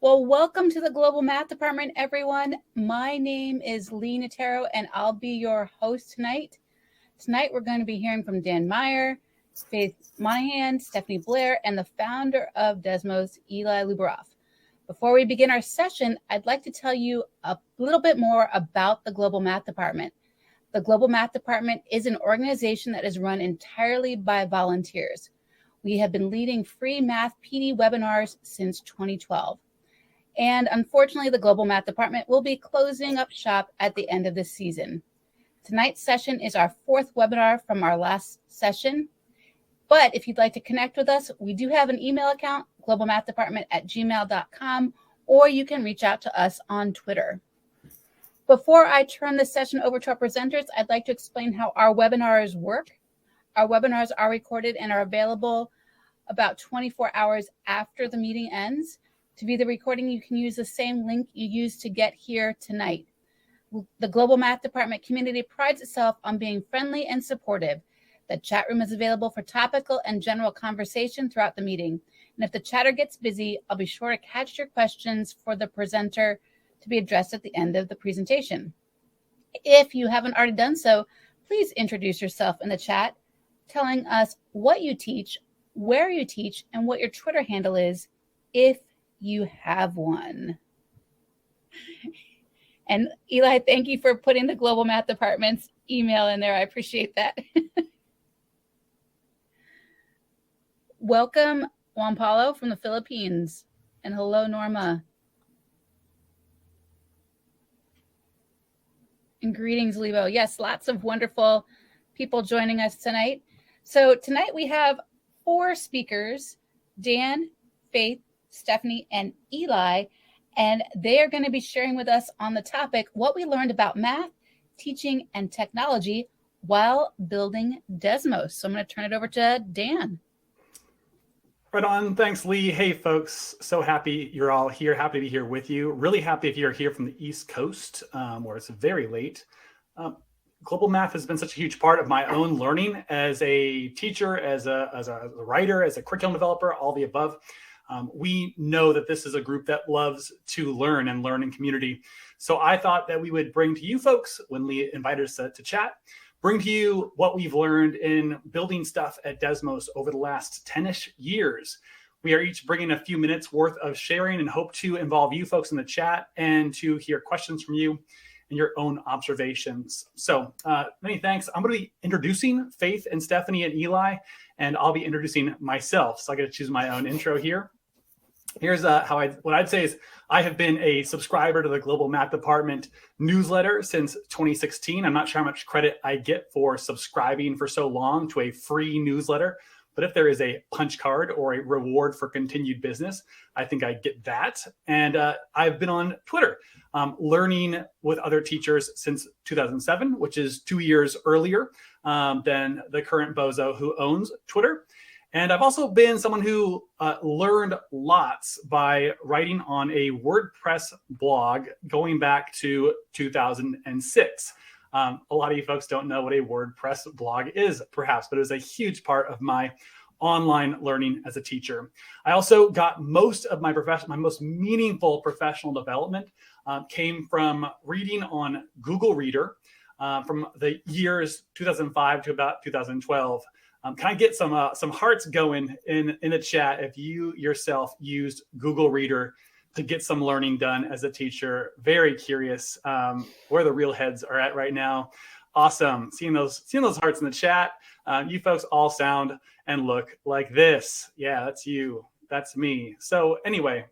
Well, welcome to the Global Math Department, everyone. My name is Lee Natero, and I'll be your host tonight. Tonight, we're going to be hearing from Dan Meyer, Faith Moynihan, Stephanie Blair, and the founder of Desmos, Eli Luberoff. Before we begin our session, I'd like to tell you a little bit more about the Global Math Department. The Global Math Department is an organization that is run entirely by volunteers. We have been leading free math PD webinars since 2012. And unfortunately, the Global Math Department will be closing up shop at the end of this season. Tonight's session is our fourth webinar from our last session. But if you'd like to connect with us, we do have an email account, globalmathdepartment@gmail.com, or you can reach out to us on Twitter. Before I turn the session over to our presenters, I'd like to explain how our webinars work. Our webinars are recorded and are available about 24 hours after the meeting ends. To view the recording, you can use the same link you used to get here tonight. The Global Math Department community prides itself on being friendly and supportive. The chat room is available for topical and general conversation throughout the meeting. And if the chatter gets busy, I'll be sure to catch your questions for the presenter to be addressed at the end of the presentation. If you haven't already done so, please introduce yourself in the chat, telling us what you teach, where you teach, and what your Twitter handle is, if you have one. And Eli, thank you for putting the Global Math Department's email in there. I appreciate that. Welcome, Juan Paulo from the Philippines. And hello, Norma. And greetings, Lebo. Yes, lots of wonderful people joining us tonight. So tonight we have 4 speakers, Dan, Faith, Stephanie, and Eli, and they are going to be sharing with us on the topic what we learned about math, teaching, and technology while building Desmos. So I'm going to turn it over to Dan. Right on. Thanks, Lee. Hey, folks. So happy you're all here. Happy to be here with you. Really happy if you're here from the East Coast, where it's very late. Global math has been such a huge part of my own learning as a teacher, as a writer, as a curriculum developer, all the above. We know that this is a group that loves to learn and learn in community. So I thought that we would bring to you folks, when Lee invited us to chat, bring to you what we've learned in building stuff at Desmos over the last 10-ish years. We are each bringing a few minutes worth of sharing and hope to involve you folks in the chat and to hear questions from you and your own observations. So many thanks. I'm going to be introducing Faith and Stephanie and Eli, and I'll be introducing myself. So I get to choose my own intro here. Here's what I'd say is I have been a subscriber to the Global Math Department newsletter since 2016. I'm not sure how much credit I get for subscribing for so long to a free newsletter, but if there is a punch card or a reward for continued business, I think I get that. And I've been on Twitter learning with other teachers since 2007, which is 2 years earlier than the current bozo who owns Twitter. And I've also been someone who learned lots by writing on a WordPress blog going back to 2006. A lot of you folks don't know what a WordPress blog is, perhaps, but it was a huge part of my online learning as a teacher. I also got most of my most meaningful professional development came from reading on Google Reader from the years 2005 to about 2012. Can I get some hearts going in the chat if you yourself used Google Reader to get some learning done as a teacher? Very curious where the real heads are at right now. Awesome. Seeing those hearts in the chat. You folks all sound and look like this. Yeah, that's you. That's me. So anyway,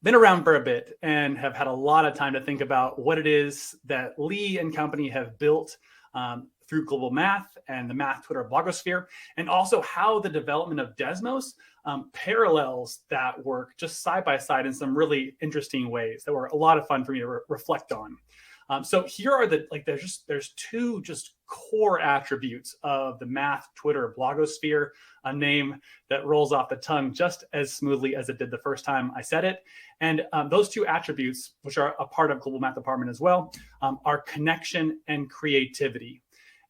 been around for a bit and have had a lot of time to think about what it is that Lee and company have built through Global Math and the Math Twitter blogosphere, and also how the development of Desmos parallels that work just side by side in some really interesting ways that were a lot of fun for me to reflect on. So here are there's 2 just core attributes of the Math Twitter blogosphere, a name that rolls off the tongue just as smoothly as it did the first time I said it. And those 2 attributes, which are a part of Global Math Department as well, are connection and creativity.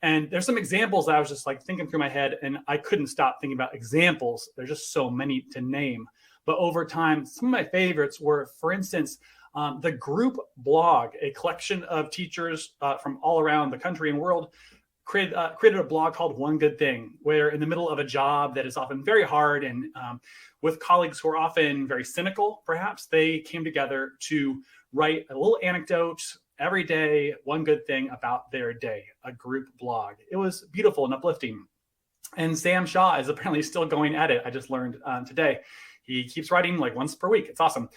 And there's some examples that I was just like thinking through my head, and I couldn't stop thinking about examples. There's just so many to name. But over time, some of my favorites were, for instance, the group blog, a collection of teachers from all around the country and world created a blog called One Good Thing, where in the middle of a job that is often very hard and with colleagues who are often very cynical, perhaps, they came together to write a little anecdote every day, one good thing about their day, a group blog. It was beautiful and uplifting. And Sam Shaw is apparently still going at it. I just learned today. He keeps writing like once per week. It's awesome.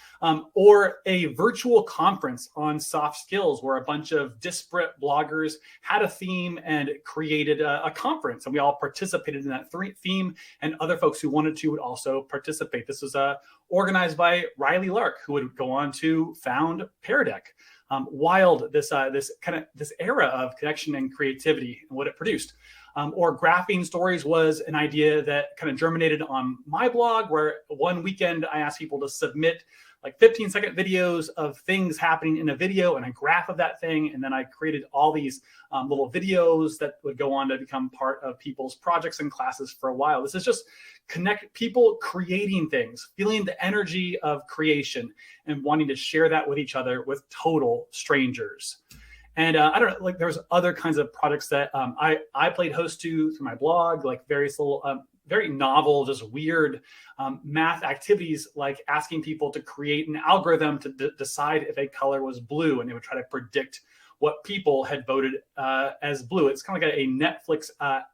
Or a virtual conference on soft skills where a bunch of disparate bloggers had a theme and created a conference. And we all participated in that theme, and other folks who wanted to would also participate. This was organized by Riley Lark, who would go on to found Pear Deck. Wild, this era of connection and creativity and what it produced. Or Graphing Stories was an idea that kind of germinated on my blog, where one weekend I asked people to submit like 15-second videos of things happening in a video and a graph of that thing. And then I created all these little videos that would go on to become part of people's projects and classes for a while. This is just connect people creating things, feeling the energy of creation and wanting to share that with each other with total strangers. And I don't know, like there was other kinds of products that I played host to through my blog, like various little, very novel, just weird math activities, like asking people to create an algorithm to decide if a color was blue, and they would try to predict what people had voted as blue. It's kind of like a Netflix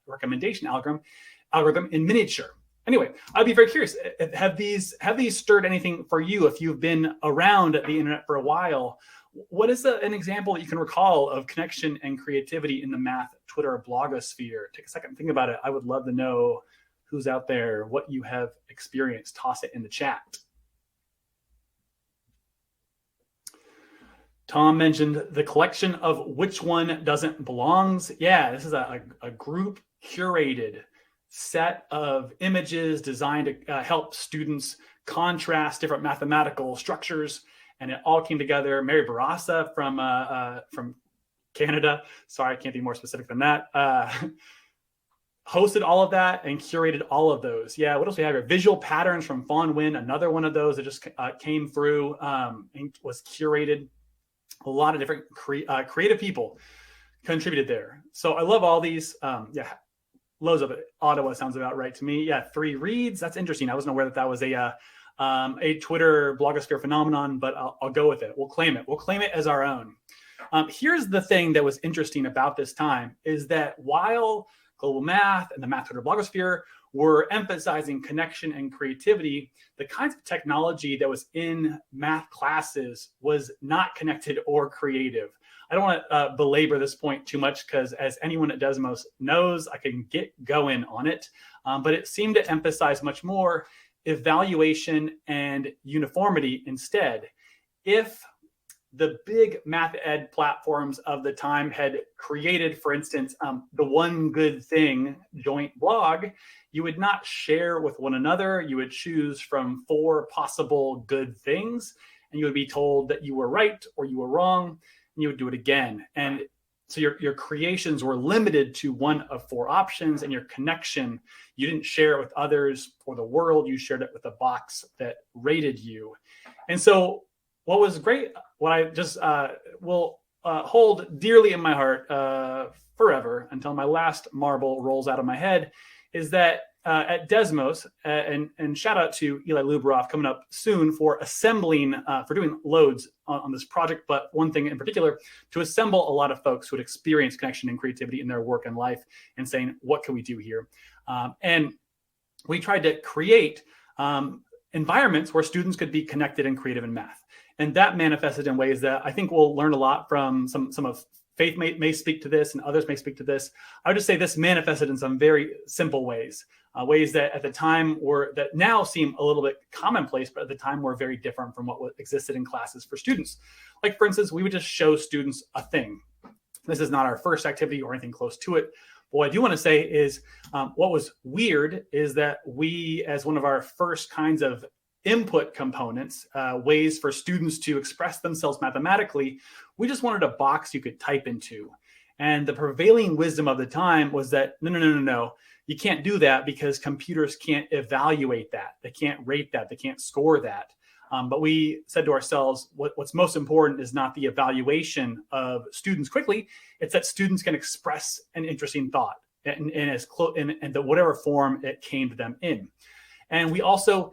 recommendation algorithm in miniature. Anyway, I'd be very curious. Have these stirred anything for you? If you've been around the internet for a while, what is an example that you can recall of connection and creativity in the math, Twitter, or blogosphere? Take a second and think about it. I would love to know who's out there, what you have experienced. Toss it in the chat. Tom mentioned the collection of Which One Doesn't Belongs. Yeah, this is a group curated set of images designed to help students contrast different mathematical structures. And it all came together. Mary Barassa from Canada, sorry, I can't be more specific than that, hosted all of that and curated all of those. Yeah, what else we have here? Visual Patterns from Fawn Wynn, another one of those that just came through and was curated. A lot of different creative people contributed there. So I love all these. Yeah, loads of it. Ottawa sounds about right to me. Yeah, 3 reads. That's interesting. I wasn't aware that was a Twitter blogosphere phenomenon, but I'll go with it. We'll claim it. We'll claim it as our own. Here's the thing that was interesting about this time is that while global math and the math Twitter blogosphere were emphasizing connection and creativity, the kinds of technology that was in math classes was not connected or creative. I don't want to belabor this point too much because as anyone at Desmos knows, I can get going on it, but it seemed to emphasize much more evaluation and uniformity instead. If the big math ed platforms of the time had created, for instance, the One Good Thing joint blog, you would not share with one another. You would choose from 4 possible good things, and you would be told that you were right or you were wrong, and you would do it again. And so your creations were limited to one of 4 options, and your connection, you didn't share it with others or the world. You shared it with the box that rated you. And so what was great, what I just will hold dearly in my heart forever until my last marble rolls out of my head, is that at Desmos, and shout out to Eli Luberoff coming up soon for assembling, for doing loads on this project, but one thing in particular, to assemble a lot of folks who would experience connection and creativity in their work and life and saying, what can we do here? And we tried to create environments where students could be connected and creative in math. And that manifested in ways that I think we'll learn a lot from. Some of Faith may speak to this and others may speak to this. I would just say this manifested in some very simple ways, ways that at the time that now seem a little bit commonplace, but at the time were very different from what existed in classes for students. Like, for instance, we would just show students a thing. This is not our first activity or anything close to it. But what I do want to say is what was weird is that we, as one of our first kinds of input components, ways for students to express themselves mathematically, we just wanted a box you could type into. And the prevailing wisdom of the time was that, no. you can't do that because computers can't evaluate that. They can't rate that. They can't score that. But we said to ourselves, what's most important is not the evaluation of students quickly. It's that students can express an interesting thought in whatever form it came to them in. And we also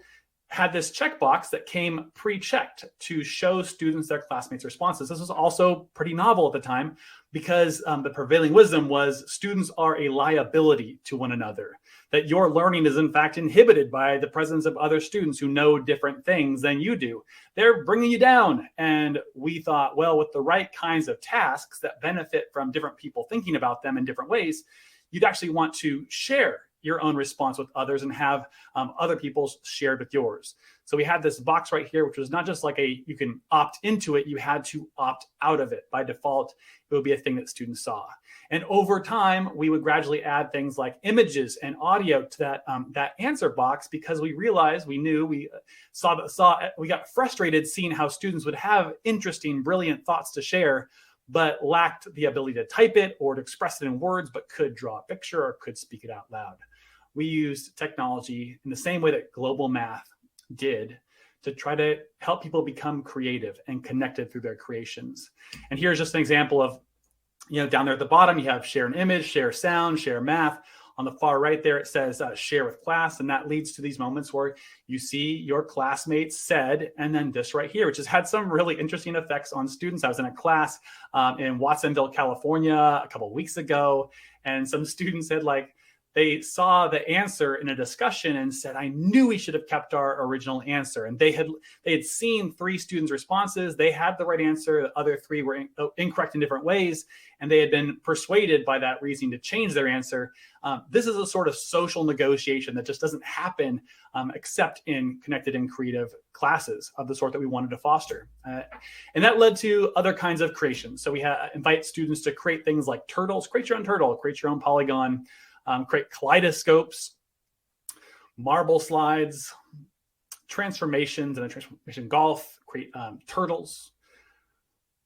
had this checkbox that came pre-checked to show students their classmates' responses. This was also pretty novel at the time because the prevailing wisdom was students are a liability to one another, that your learning is in fact inhibited by the presence of other students who know different things than you do. They're bringing you down. And we thought, well, with the right kinds of tasks that benefit from different people thinking about them in different ways, you'd actually want to share your own response with others and have other people's shared with yours. So we had this box right here, which was not just like you can opt into it, you had to opt out of it. By default, it would be a thing that students saw. And over time, we would gradually add things like images and audio to that answer box because we realized, we got frustrated seeing how students would have interesting, brilliant thoughts to share, but lacked the ability to type it or to express it in words, but could draw a picture or could speak it out loud. We used technology in the same way that global math did to try to help people become creative and connected through their creations. And here's just an example of, down there at the bottom, you have share an image, share sound, share math. On the far right there, it says share with class. And that leads to these moments where you see your classmates said, and then this right here, which has had some really interesting effects on students. I was in a class in Watsonville, California, a couple of weeks ago, and some students had they saw the answer in a discussion and said, I knew we should have kept our original answer. And they had seen 3 students' responses. They had the right answer. The other 3 were incorrect in different ways. And they had been persuaded by that reasoning to change their answer. This is a sort of social negotiation that just doesn't happen except in connected and creative classes of the sort that we wanted to foster. And that led to other kinds of creations. So we invite students to create things like turtles, create your own turtle, create your own polygon, create kaleidoscopes, marble slides, transformations and a transformation golf, create turtles,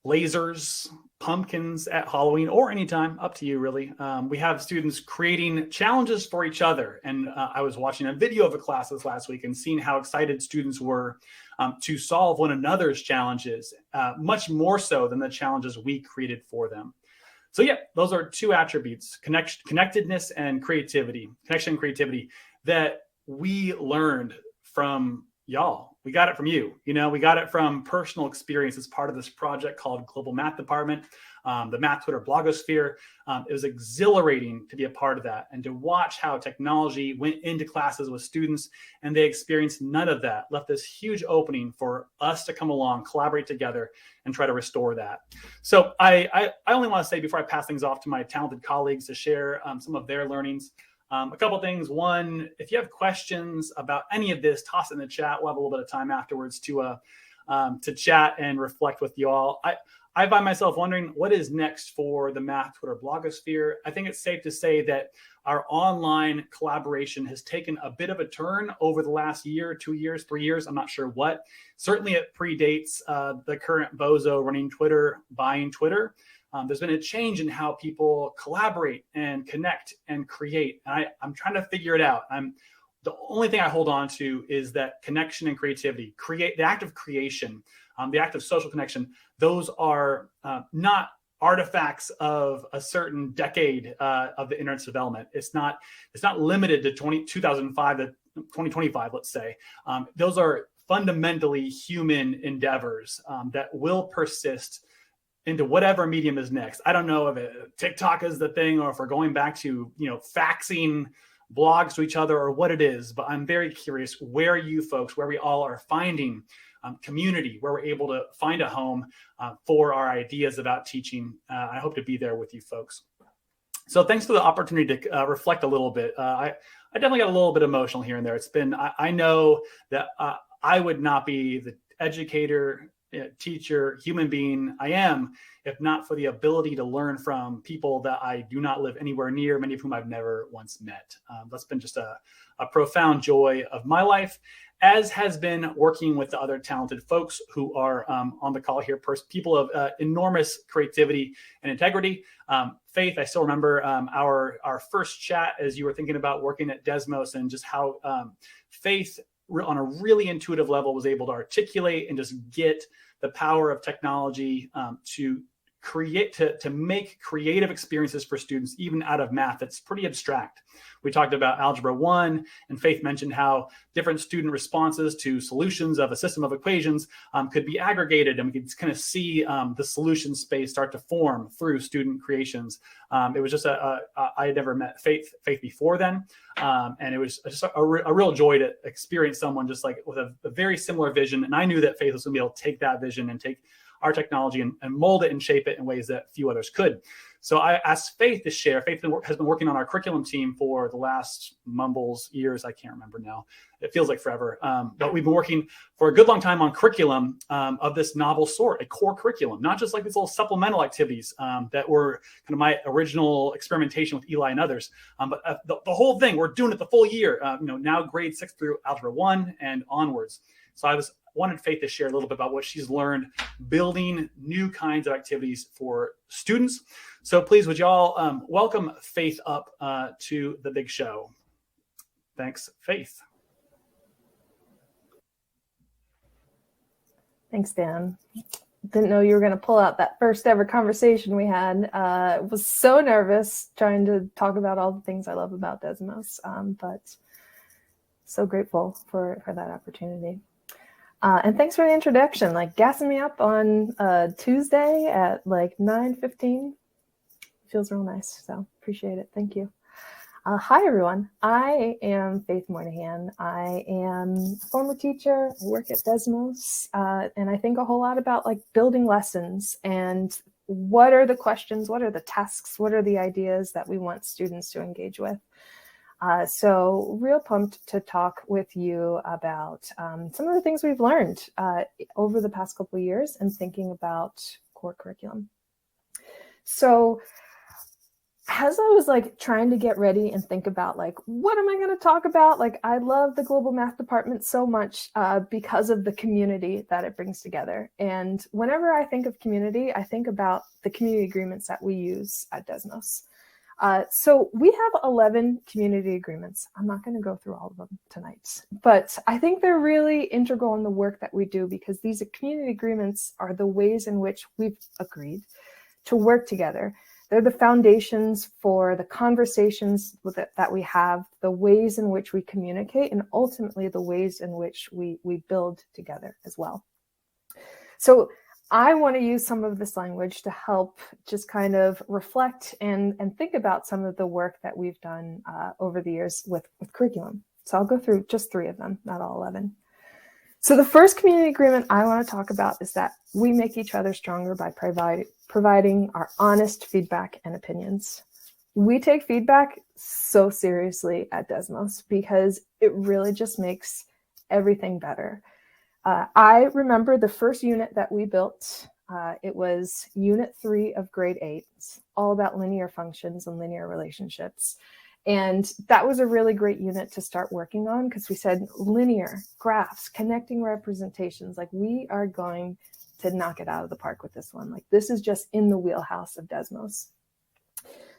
lasers, pumpkins at Halloween or anytime, up to you really. We have students creating challenges for each other. And I was watching a video of a class this last week and seeing how excited students were to solve one another's challenges, much more so than the challenges we created for them. So yeah, those are 2 attributes, connectedness and creativity, connection and creativity that we learned from y'all. We got it from you. We got it from personal experience as part of this project called Global Math Department, the Math Twitter blogosphere. It was exhilarating to be a part of that and to watch how technology went into classes with students and they experienced none of that, left this huge opening for us to come along, collaborate together and try to restore that. So I only want to say before I pass things off to my talented colleagues to share some of their learnings, a couple of things. One, if you have questions about any of this, toss it in the chat. We'll have a little bit of time afterwards to chat and reflect with you all. I find myself wondering what is next for the Math Twitter blogosphere. I think it's safe to say that our online collaboration has taken a bit of a turn over the last year, 2 years, 3 years. I'm not sure what. Certainly it predates the current bozo running Twitter, buying Twitter. There's been a change in how people collaborate and connect and create. And I'm trying to figure it out. The only thing I hold on to is that connection and creativity, the act of creation, the act of social connection. Those are not artifacts of a certain decade of the internet's development. It's not limited to 2005 to 2025, let's say. Those are fundamentally human endeavors that will persist into whatever medium is next. I don't know if TikTok is the thing or if we're going back to, faxing blogs to each other or what it is, but I'm very curious where you folks, where we all are finding community, where we're able to find a home for our ideas about teaching. I hope to be there with you folks. So thanks for the opportunity to reflect a little bit. I definitely got a little bit emotional here and there. It's been, I know that I would not be the educator teacher, human being I am, if not for the ability to learn from people that I do not live anywhere near, many of whom I've never once met. That's been just a profound joy of my life, as has been working with the other talented folks who are on the call here, people of enormous creativity and integrity. Faith, I still remember our first chat as you were thinking about working at Desmos, and just how Faith on a really intuitive level was able to articulate and just get the power of technology to make creative experiences for students, even out of math. It's pretty abstract. We talked about Algebra 1, and Faith mentioned how different student responses to solutions of a system of equations could be aggregated, and we could kind of see the solution space start to form through student creations. It was just I had never met Faith before then, and it was just a real joy to experience someone just like with a very similar vision. And I knew that Faith was going to be able to take that vision and take our technology and mold it and shape it in ways that few others could. So I asked Faith to share. Faith has been working on our curriculum team for the last years. I can't remember now. It feels like forever. But we've been working for a good long time on curriculum of this novel sort, a core curriculum, not just like these little supplemental activities that were kind of my original experimentation with Eli and others. But the whole thing, we're doing it the full year, now grade 6 through Algebra 1 and onwards. So I wanted Faith to share a little bit about what she's learned building new kinds of activities for students. So please, would y'all welcome Faith up to the big show. Thanks, Faith. Thanks, Dan. Didn't know you were going to pull out that first ever conversation we had. Was so nervous trying to talk about all the things I love about Desmos, but so grateful for that opportunity. And thanks for the introduction, like gassing me up on Tuesday at like 9:15. Feels real nice, so appreciate it. Thank you. Hi, everyone. I am Faith Moynihan. I am a former teacher. I work at Desmos, and I think a whole lot about like building lessons and what are the questions, what are the tasks, what are the ideas that we want students to engage with. So real pumped to talk with you about some of the things we've learned over the past couple of years and thinking about core curriculum. So as I was like trying to get ready and think about like, what am I going to talk about? Like, I love the global math department so much because of the community that it brings together. And whenever I think of community, I think about the community agreements that we use at Desmos. So we have 11 community agreements. I'm not going to go through all of them tonight, but I think they're really integral in the work that we do because these community agreements are the ways in which we've agreed to work together. They're the foundations for the conversations that we have, the ways in which we communicate, and ultimately the ways in which we build together as well. So I want to use some of this language to help just kind of reflect and think about some of the work that we've done over the years with curriculum. So I'll go through just 3 of them, not all 11. So the first community agreement I want to talk about is that we make each other stronger by providing our honest feedback and opinions. We take feedback so seriously at Desmos because it really just makes everything better. I remember the first unit that we built. It was Unit 3 of Grade 8. It's all about linear functions and linear relationships. And that was a really great unit to start working on because we said linear, graphs, connecting representations, like we are going to knock it out of the park with this one. Like this is just in the wheelhouse of Desmos.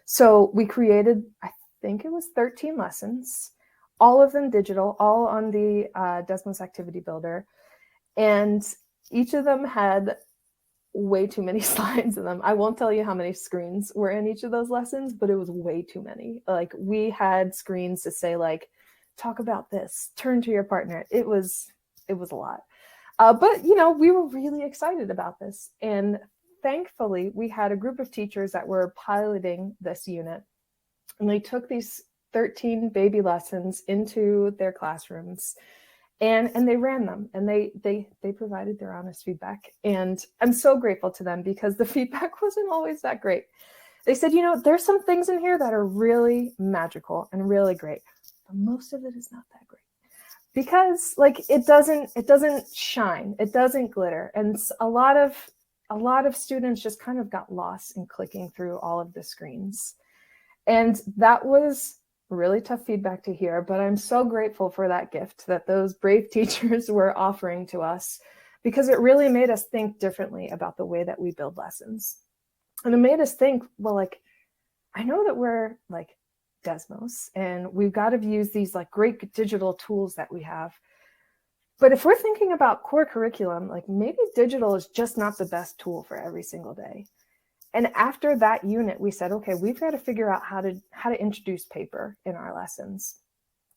So we created, I think it was 13 lessons, all of them digital, all on the Desmos Activity Builder. And each of them had way too many slides in them. I won't tell you how many screens were in each of those lessons, but it was way too many. Like we had screens to say like, talk about this, turn to your partner. It was a lot. But we were really excited about this. And thankfully we had a group of teachers that were piloting this unit and they took these 13 baby lessons into their classrooms. And they ran them and they provided their honest feedback. And I'm so grateful to them because the feedback wasn't always that great. They said, there's some things in here that are really magical and really great, but most of it is not that great. because like it doesn't shine, it doesn't glitter, and a lot of students just kind of got lost in clicking through all of the screens. And that was really tough feedback to hear, but I'm so grateful for that gift that those brave teachers were offering to us, because it really made us think differently about the way that we build lessons. And it made us think, well, like, I know that we're like Desmos and we've got to use these like great digital tools that we have. But if we're thinking about core curriculum, like maybe digital is just not the best tool for every single day. And after that unit, we said, okay, we've got to figure out how to introduce paper in our lessons.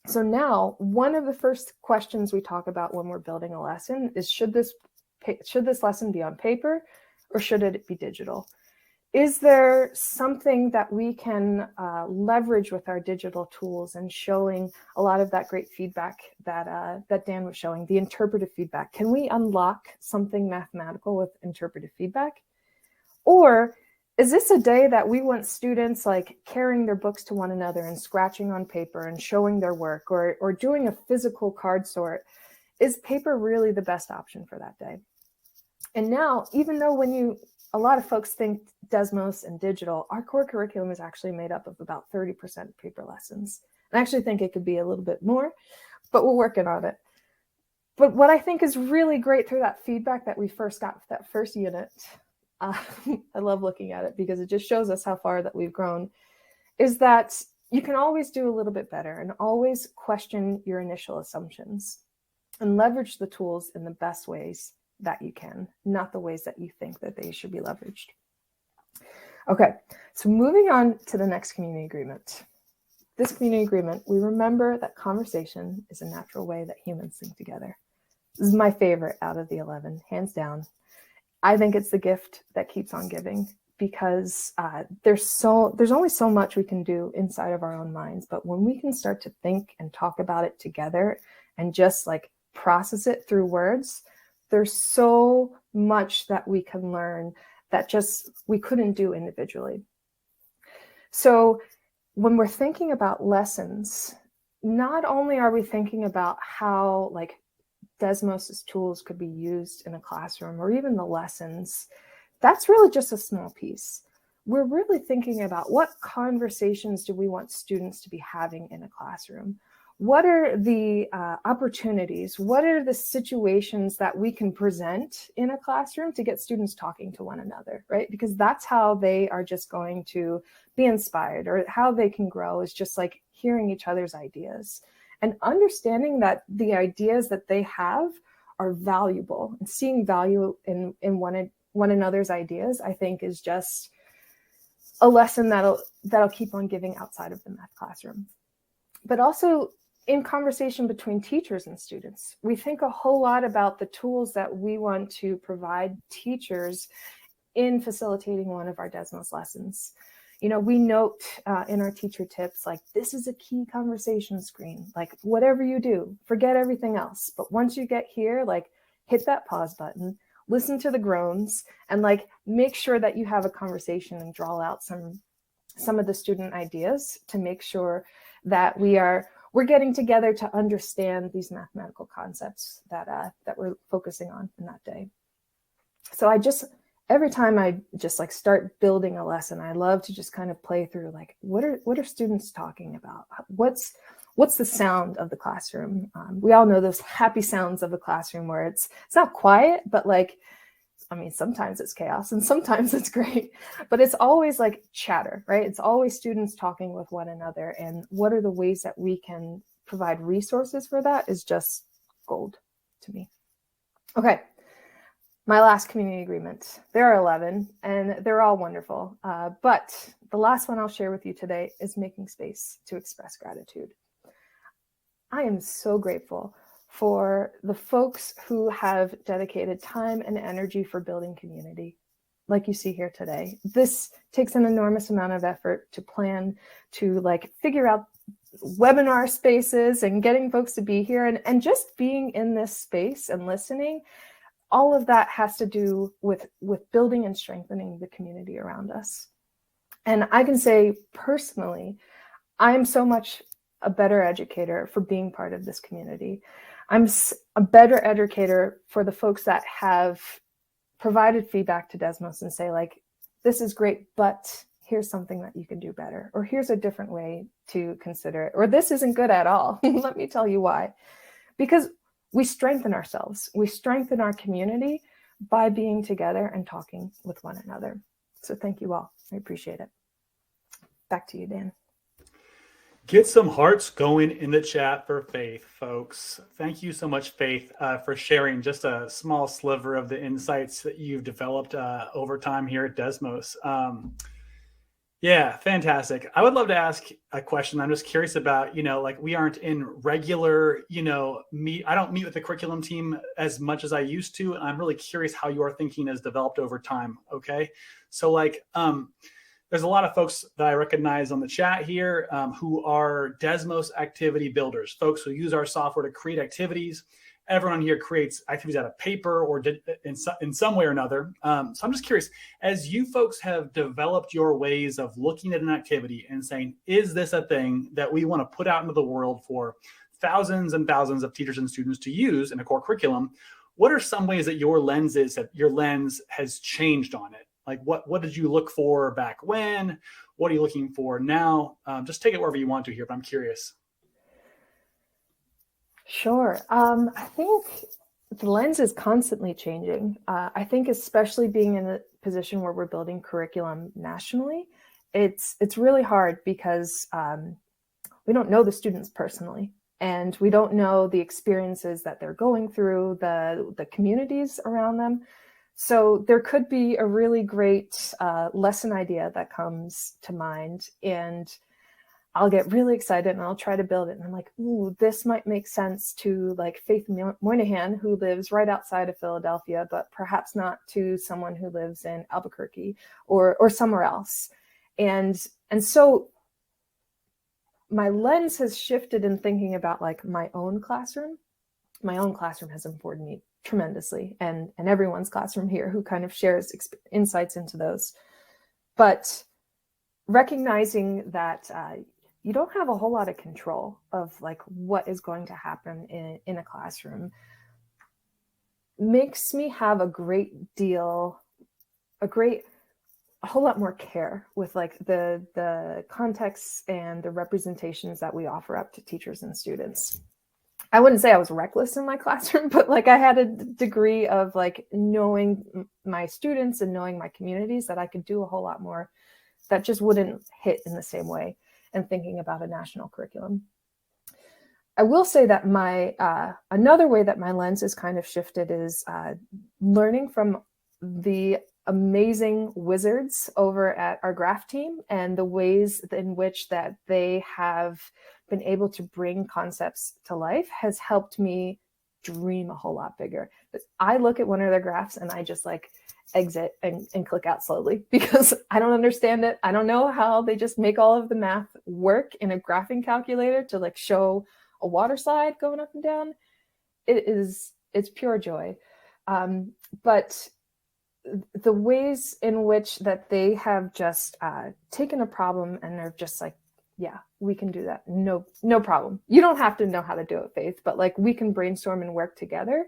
So now one of the first questions we talk about when we're building a lesson is, should this lesson be on paper or should it be digital? Is there something that we can leverage with our digital tools and showing a lot of that great feedback that Dan was showing, the interpretive feedback? Can we unlock something mathematical with interpretive feedback? Or is this a day that we want students like carrying their books to one another and scratching on paper and showing their work, or doing a physical card sort? Is paper really the best option for that day? And now, even though a lot of folks think Desmos and digital, our core curriculum is actually made up of about 30% paper lessons. I actually think it could be a little bit more, but we're working on it. But what I think is really great through that feedback that we first got for that first unit, I love looking at it because it just shows us how far that we've grown, is that you can always do a little bit better and always question your initial assumptions and leverage the tools in the best ways that you can, not the ways that you think that they should be leveraged. Okay, so moving on to the next community agreement. This community agreement, we remember that conversation is a natural way that humans think together. This is my favorite out of the 11, hands down. I think it's the gift that keeps on giving, because there's only so much we can do inside of our own minds, but when we can start to think and talk about it together and just like process it through words, there's so much that we can learn that just we couldn't do individually. So when we're thinking about lessons, not only are we thinking about how like Desmos's tools could be used in a classroom or even the lessons, that's really just a small piece. We're really thinking about what conversations do we want students to be having in a classroom? What are the opportunities? What are the situations that we can present in a classroom to get students talking to one another, right? Because that's how they are just going to be inspired, or how they can grow is just like hearing each other's ideas and understanding that the ideas that they have are valuable, and seeing value in one another's ideas, I think, is just a lesson that'll keep on giving outside of the math classroom. But also in conversation between teachers and students, we think a whole lot about the tools that we want to provide teachers in facilitating one of our Desmos lessons. You know, we note in our teacher tips, like, this is a key conversation screen. Like, whatever you do, forget everything else. But once you get here, like, hit that pause button, listen to the groans, and like make sure that you have a conversation and draw out some of the student ideas to make sure that we're getting together to understand these mathematical concepts that we're focusing on in that day. So every time I just like start building a lesson, I love to just kind of play through like, what are students talking about? What's the sound of the classroom? We all know those happy sounds of the classroom where it's not quiet, but like, I mean, sometimes it's chaos and sometimes it's great, but it's always like chatter, right? It's always students talking with one another. And what are the ways that we can provide resources for that is just gold to me. Okay. My last community agreement. There are 11 and they're all wonderful. But the last one I'll share with you today is making space to express gratitude. I am so grateful for the folks who have dedicated time and energy for building community, like you see here today. This takes an enormous amount of effort to plan, to like figure out webinar spaces and getting folks to be here, and just being in this space and listening. All of that has to do with building and strengthening the community around us. And I can say personally, I'm so much a better educator for being part of this community. I'm a better educator for the folks that have provided feedback to Desmos and say, like, this is great, but here's something that you can do better, or here's a different way to consider it, or this isn't good at all. Let me tell you why. Because we strengthen ourselves. We strengthen our community by being together and talking with one another. So thank you all. I appreciate it. Back to you, Dan. Get some hearts going in the chat for Faith, folks. Thank you so much, Faith, for sharing just a small sliver of the insights that you've developed over time here at Desmos. Yeah, fantastic. I would love to ask a question. I'm just curious about, like, we aren't in regular, I don't meet with the curriculum team as much as I used to. And I'm really curious how your thinking has developed over time. Okay. So like, there's a lot of folks that I recognize on the chat here who are Desmos activity builders, folks who use our software to create activities. Everyone here creates activities out of paper or in some way or another. So I'm just curious, as you folks have developed your ways of looking at an activity and saying, is this a thing that we want to put out into the world for thousands and thousands of teachers and students to use in a core curriculum? What are some ways that your lens has changed on it? Like what did you look for back when? What are you looking for now? Just take it wherever you want to here, but I'm curious. Sure. I think the lens is constantly changing. I think especially being in a position where we're building curriculum nationally, it's really hard because we don't know the students personally, and we don't know the experiences that they're going through, the communities around them. So there could be a really great lesson idea that comes to mind, and I'll get really excited and I'll try to build it. And I'm like, ooh, this might make sense to like Faith Moynihan, who lives right outside of Philadelphia, but perhaps not to someone who lives in Albuquerque or somewhere else. And so my lens has shifted in thinking about like my own classroom. My own classroom has informed me tremendously, and everyone's classroom here who kind of shares insights into those. But recognizing that you don't have a whole lot of control of like what is going to happen in a classroom makes me have a whole lot more care with like the contexts and the representations that we offer up to teachers and students. I wouldn't say I was reckless in my classroom, but like I had a degree of like knowing my students and knowing my communities that I could do a whole lot more that just wouldn't hit in the same way. And thinking about a national curriculum. I will say that another way that my lens is kind of shifted is learning from the amazing wizards over at our graph team and the ways in which that they have been able to bring concepts to life has helped me dream a whole lot bigger. But I look at one of their graphs and I just like exit and click out slowly because I don't understand it. I don't know how they just make all of the math work in a graphing calculator to like show a water slide going up and down. It's pure joy. But the ways in which that they have just taken a problem and they're just like, yeah, we can do that. No problem. You don't have to know how to do it, Faith, but like we can brainstorm and work together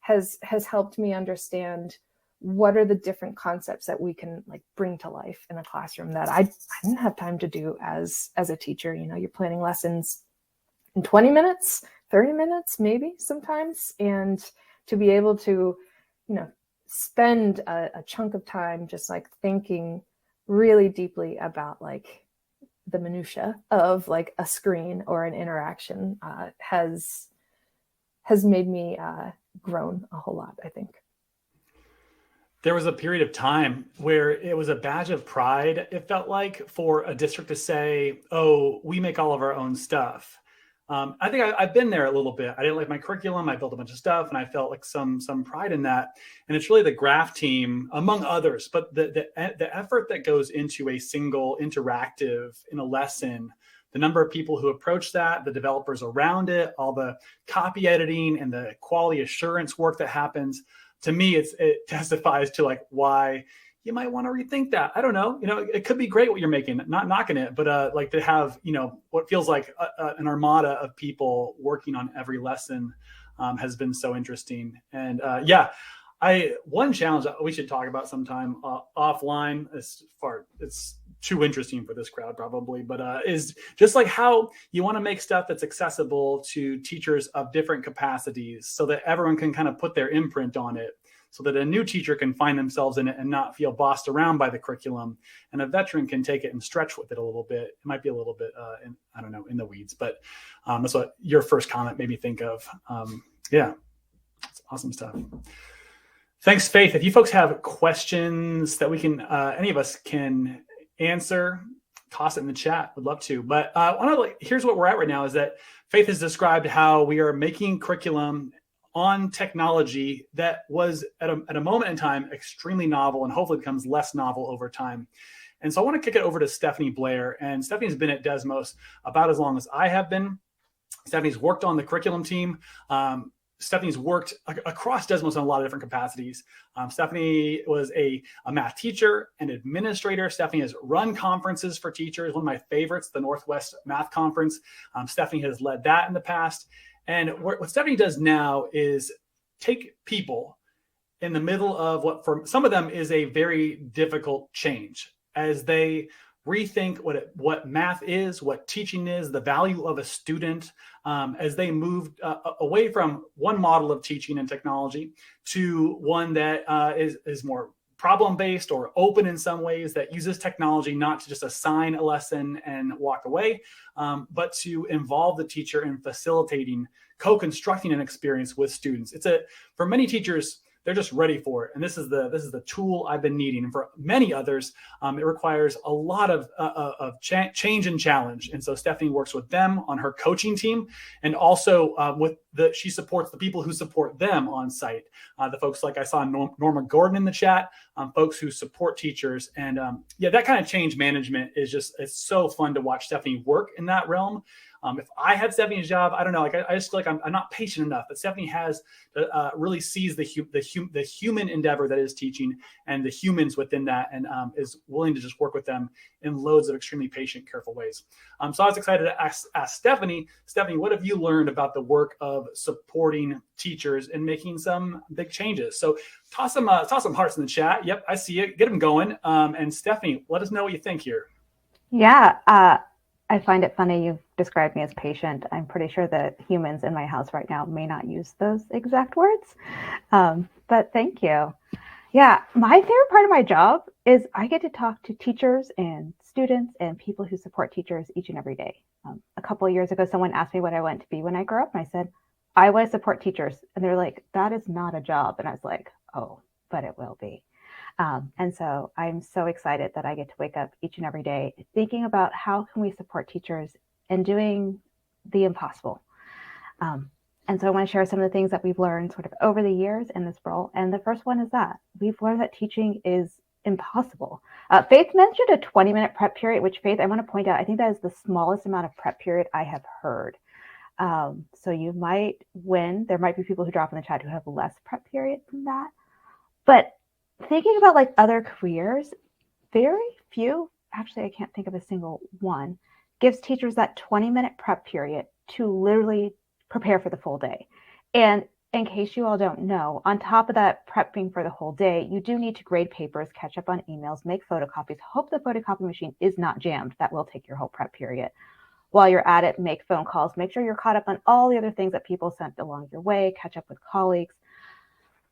has helped me understand what are the different concepts that we can like bring to life in a classroom that I didn't have time to do as a teacher. You're planning lessons in 20 minutes, 30 minutes, maybe sometimes. And to be able to, spend a chunk of time just like thinking really deeply about like the minutia of like a screen or an interaction has made me grown a whole lot, I think. There was a period of time where it was a badge of pride, it felt like, for a district to say, oh, we make all of our own stuff. I think I've been there a little bit. I didn't like my curriculum. I built a bunch of stuff and I felt like some pride in that. And it's really the graph team, among others, but the effort that goes into a single interactive in a lesson, the number of people who approach that, the developers around it, all the copy editing and the quality assurance work that happens. To me, it testifies to like why you might want to rethink that. I don't know. It could be great what you're making, not knocking it, but like to have, what feels like an armada of people working on every lesson has been so interesting. And one challenge that we should talk about sometime offline, it's too interesting for this crowd probably, but is just like how you want to make stuff that's accessible to teachers of different capacities so that everyone can kind of put their imprint on it, so that a new teacher can find themselves in it and not feel bossed around by the curriculum, and a veteran can take it and stretch with it a little bit. It might be a little bit, in the weeds, but that's what your first comment made me think of. It's awesome stuff. Thanks, Faith. If you folks have questions that we can, any of us can answer, toss it in the chat. Would love to. But here's what we're at right now is that Faith has described how we are making curriculum on technology that was at a moment in time extremely novel and hopefully becomes less novel over time. And so I want to kick it over to Stephanie Blair. And Stephanie's been at Desmos about as long as I have been. Stephanie's worked on the curriculum team. Stephanie's worked across Desmos in a lot of different capacities. Stephanie was a math teacher and administrator. Stephanie has run conferences for teachers. One of my favorites, the Northwest Math Conference. Stephanie has led that in the past. And what Stephanie does now is take people in the middle of what for some of them is a very difficult change as they rethink what math is, what teaching is, the value of a student, as they move away from one model of teaching and technology to one that is more problem-based or open in some ways, that uses technology not to just assign a lesson and walk away, but to involve the teacher in facilitating, co-constructing an experience with students. For many teachers, they're just ready for it. And this is the tool I've been needing. And for many others, it requires a lot of change and challenge. And so Stephanie works with them on her coaching team, and also she supports the people who support them on site. The folks like I saw Norma Gordon in the chat, folks who support teachers. And that kind of change management it's so fun to watch Stephanie work in that realm. If I had Stephanie's job, I don't know. I just feel like I'm not patient enough. But Stephanie really sees the human endeavor that is teaching and the humans within that, and is willing to just work with them in loads of extremely patient, careful ways. So I was excited to ask Stephanie. Stephanie, what have you learned about the work of supporting teachers and making some big changes? So toss some hearts in the chat. Yep, I see it. Get them going. And Stephanie, let us know what you think here. Yeah. I find it funny you've described me as patient. I'm pretty sure that humans in my house right now may not use those exact words. But thank you. Yeah, my favorite part of my job is I get to talk to teachers and students and people who support teachers each and every day. A couple of years ago, someone asked me what I want to be when I grow up. And I said, I want to support teachers. And they're like, that is not a job. And I was like, oh, but it will be. And so I'm so excited that I get to wake up each and every day thinking about how can we support teachers and doing the impossible. And so I want to share some of the things that we've learned sort of over the years in this role. And the first one is that we've learned that teaching is impossible. Faith mentioned a 20-minute prep period, which Faith, I want to point out, I think that is the smallest amount of prep period I have heard. So you might win. There might be people who drop in the chat who have less prep period than that. But thinking about like other careers, very few, actually I can't think of a single one, gives teachers that 20-minute prep period to literally prepare for the full day. And in case you all don't know, on top of that prepping for the whole day, you do need to grade papers, catch up on emails, make photocopies, hope the photocopy machine is not jammed. That will take your whole prep period. While you're at it, make phone calls, make sure you're caught up on all the other things that people sent along your way, catch up with colleagues.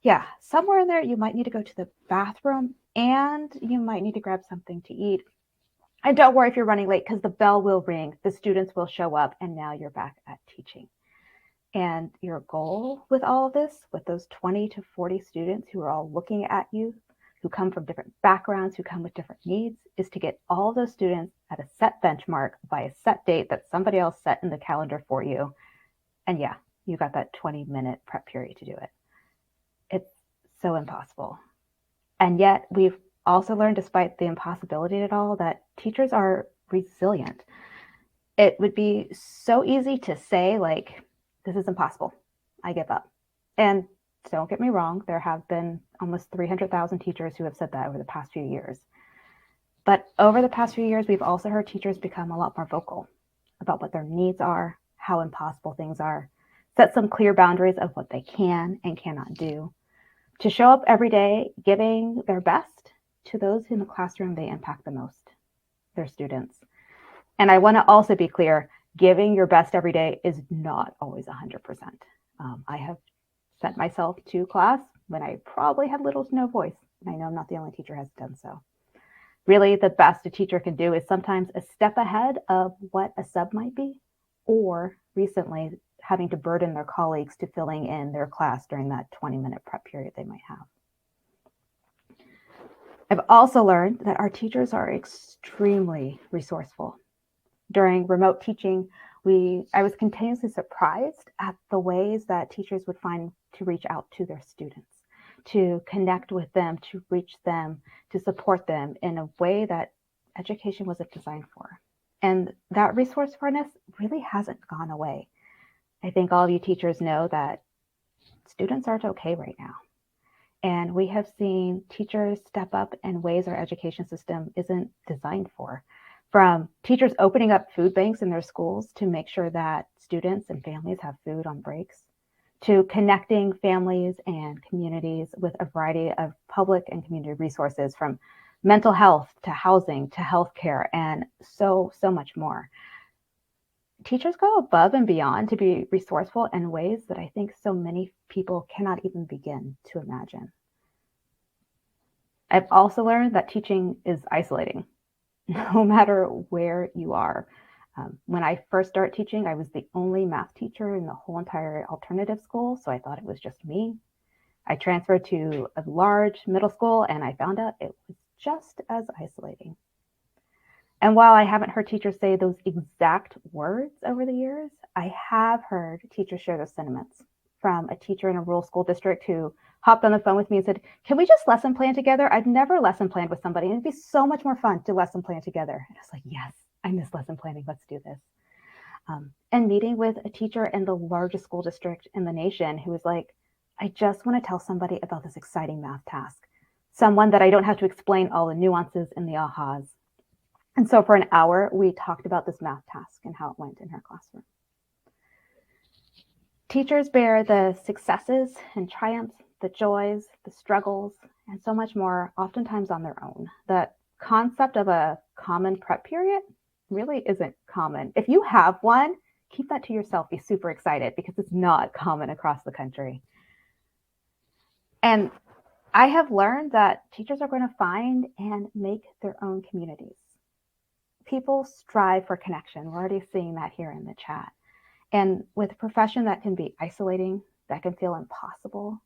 Yeah, somewhere in there, you might need to go to the bathroom and you might need to grab something to eat. And don't worry if you're running late, because the bell will ring, the students will show up, and now you're back at teaching. And your goal with all of this, with those 20 to 40 students who are all looking at you, who come from different backgrounds, who come with different needs, is to get all those students at a set benchmark by a set date that somebody else set in the calendar for you. And yeah, you got that 20-minute prep period to do it. It's so impossible. And yet we've also learned, despite the impossibility of it all, that teachers are resilient. It would be so easy to say, like, this is impossible, I give up. And don't get me wrong, there have been almost 300,000 teachers who have said that over the past few years. But over the past few years, we've also heard teachers become a lot more vocal about what their needs are, how impossible things are, set some clear boundaries of what they can and cannot do, to show up every day giving their best to those in the classroom they impact the most, their students. And I want to also be clear, giving your best every day is not always 100%. I have sent myself to class when I probably had little to no voice. And I know I'm not the only teacher who has done so. Really, the best a teacher can do is sometimes a step ahead of what a sub might be, or recently having to burden their colleagues to filling in their class during that 20-minute prep period they might have. I've also learned that our teachers are extremely resourceful. During remote teaching, I was continuously surprised at the ways that teachers would find to reach out to their students, to connect with them, to reach them, to support them in a way that education wasn't designed for. And that resourcefulness really hasn't gone away. I think all of you teachers know that students aren't okay right now. And we have seen teachers step up in ways our education system isn't designed for. From teachers opening up food banks in their schools to make sure that students and families have food on breaks, to connecting families and communities with a variety of public and community resources, from mental health to housing to healthcare, and so much more. Teachers go above and beyond to be resourceful in ways that I think so many people cannot even begin to imagine. I've also learned that teaching is isolating, no matter where you are. When I first started teaching, I was the only math teacher in the whole entire alternative school, so I thought it was just me. I transferred to a large middle school, and I found out it was just as isolating. And while I haven't heard teachers say those exact words over the years, I have heard teachers share those sentiments. From a teacher in a rural school district who hopped on the phone with me and said, "Can we just lesson plan together? I've never lesson planned with somebody, and it'd be so much more fun to lesson plan together." And I was like, yes, I miss lesson planning. Let's do this. And meeting with a teacher in the largest school district in the nation who was like, "I just want to tell somebody about this exciting math task. Someone that I don't have to explain all the nuances and the ahas." And so for an hour, we talked about this math task and how it went in her classroom. Teachers bear the successes and triumphs, the joys, the struggles, and so much more, oftentimes on their own. The concept of a common prep period really isn't common. If you have one, keep that to yourself. Be super excited, because it's not common across the country. And I have learned that teachers are going to find and make their own communities. People strive for connection. We're already seeing that here in the chat. And with a profession that can be isolating, that can feel impossible,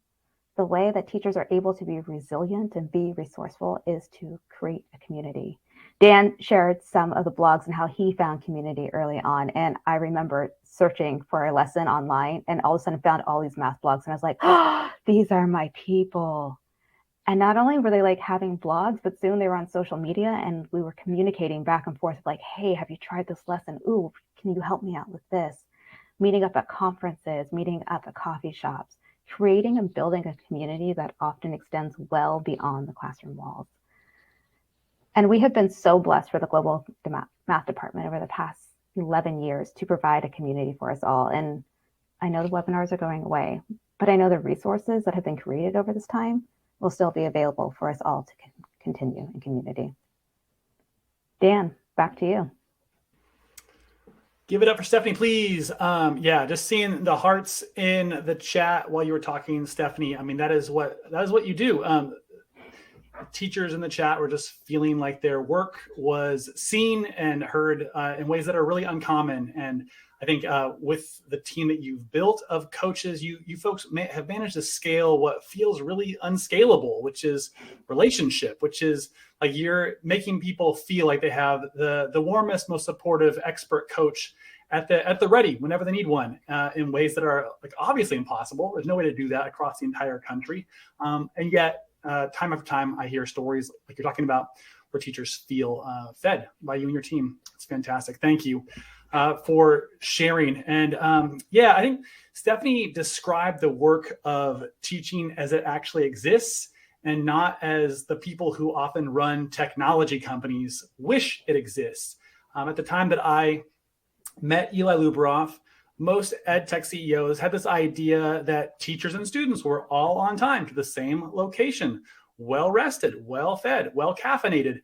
the way that teachers are able to be resilient and be resourceful is to create a community. Dan shared some of the blogs and how he found community early on. And I remember searching for a lesson online and all of a sudden found all these math blogs. And I was like, oh, these are my people. And not only were they like having blogs, but soon they were on social media and we were communicating back and forth like, "Hey, have you tried this lesson? Ooh, can you help me out with this?" Meeting up at conferences, meeting up at coffee shops, creating and building a community that often extends well beyond the classroom walls. And we have been so blessed for the Global Math Department over the past 11 years to provide a community for us all. And I know the webinars are going away, but I know the resources that have been created over this time will still be available for us all to continue in community. Dan, back to you. Give it up for Stephanie, please. Yeah, just seeing the hearts in the chat while you were talking, Stephanie. I mean, that is what you do. Teachers in the chat were just feeling like their work was seen and heard in ways that are really uncommon. And I think with the team that you've built of coaches, you folks have managed to scale what feels really unscalable, which is relationship, which is like you're making people feel like they have the warmest, most supportive expert coach at the ready whenever they need one in ways that are like obviously impossible. There's no way to do that across the entire country. And yet time after time, I hear stories like you're talking about where teachers feel fed by you and your team. It's fantastic. Thank you. for sharing. And I think Stephanie described the work of teaching as it actually exists and not as the people who often run technology companies wish it exists. At the time that I met Eli Luberoff, most ed tech CEOs had this idea that teachers and students were all on time to the same location, well rested, well fed, well caffeinated.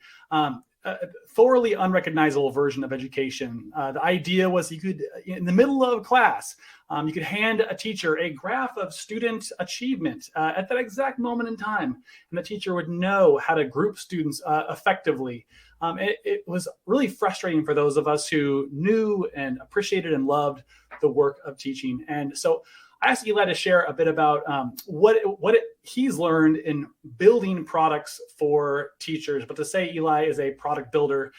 Thoroughly unrecognizable version of education. The idea was you could, in the middle of class, you could hand a teacher a graph of student achievement at that exact moment in time, and the teacher would know how to group students effectively. It was really frustrating for those of us who knew and appreciated and loved the work of teaching. And so I asked Eli to share a bit about he's learned in building products for teachers. But to say Eli is a product builder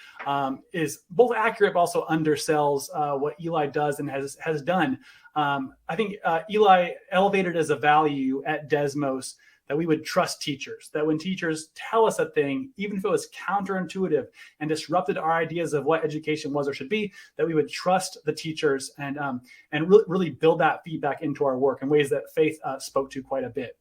is both accurate, but also undersells what Eli does and has done. I think Eli elevated as a value at Desmos that we would trust teachers, that when teachers tell us a thing, even if it was counterintuitive and disrupted our ideas of what education was or should be, that we would trust the teachers and really build that feedback into our work in ways that Faith spoke to quite a bit.